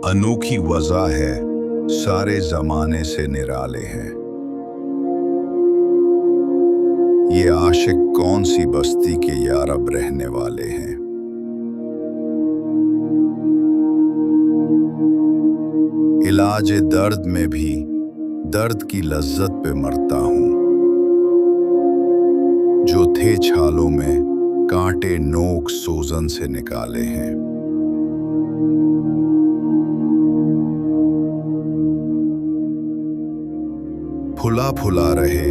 अनोखी वजह है, सारे जमाने से निराले हैं। ये आशिक कौन सी बस्ती के यार अब रहने वाले हैं। इलाज दर्द में भी दर्द की लज्जत पे मरता हूँ। जो थे छालों में कांटे नोक सोजन से निकाले हैं। फुला फुला रहे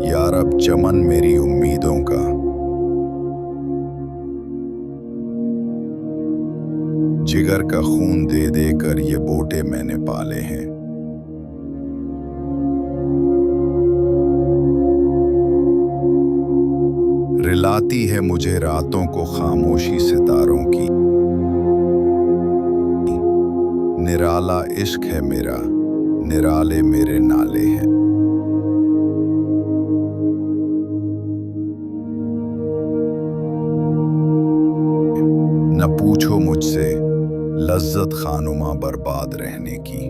यार अब चमन मेरी उम्मीदों का। जिगर का खून दे दे कर ये बोटे मैंने पाले हैं। रिलाती है मुझे रातों को खामोशी सितारों की। निराला इश्क है मेरा, निराले मेरे नाले हैं। न पूछो मुझसे लज्जत खानुमा बर्बाद रहने की।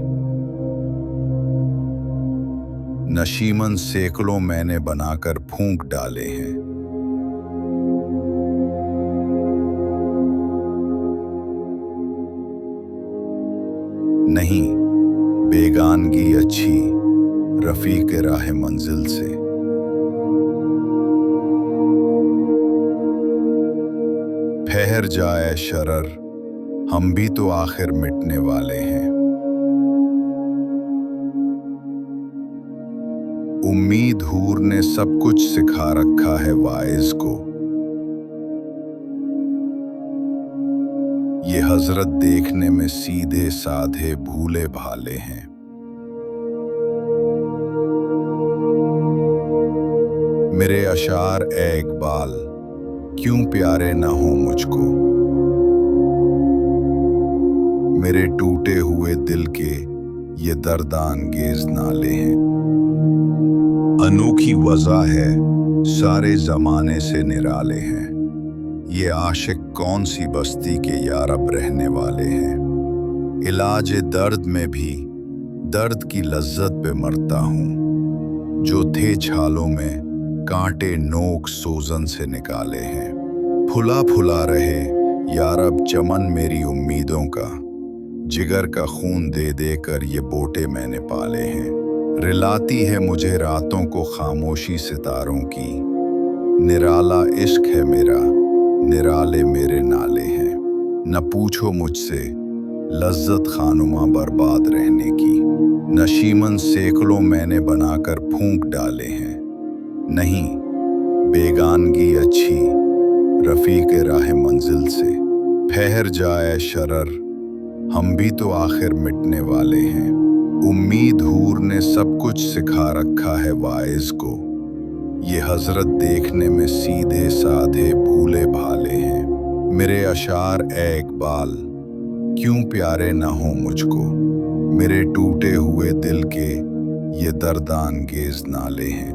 नशीमन सैकड़ों मैंने बनाकर फूंक डाले हैं। नहीं, बेगानगी अच्छी रफीक राह मंजिल से। ठहर जाए शरर, हम भी तो आखिर मिटने वाले हैं। उम्मीद हूर ने सब कुछ सिखा रखा है वाइज को। ये हजरत देखने में सीधे साधे भूले भाले हैं। मेरे अशार ए इकबाल क्यों प्यारे न हो मुझको। मेरे टूटे हुए दिल के ये दर्दांगेज नाले हैं। अनोखी वजह है, सारे जमाने से निराले हैं। ये आशिक कौन सी बस्ती के यार अब रहने वाले हैं। इलाज दर्द में भी दर्द की लज्जत पे मरता हूँ। जो थे छालों में कांटे नोक सोजन से निकाले हैं। फुला फुला रहे यार अब चमन मेरी उम्मीदों का। जिगर का खून दे दे कर ये बोटे मैंने पाले हैं। रिलाती है मुझे रातों को खामोशी सितारों की। निराला इश्क है मेरा, निराले मेरे नाले हैं। न पूछो मुझसे लज्जत खानुमा बर्बाद रहने की। नशीमन सैकड़ों मैंने बनाकर फूंक डाले हैं। नहीं, बेगानगी अच्छी रफीक राह मंजिल से। ठहर जाए शरर, हम भी तो आखिर मिटने वाले हैं। उम्मीद हूर ने सब कुछ सिखा रखा है वाइज को। ये हजरत देखने में सीधे साधे भूले भाले हैं। मेरे अशार ए इकबाल क्यों प्यारे न हो मुझको। मेरे टूटे हुए दिल के ये दर्दांगेज नाले हैं।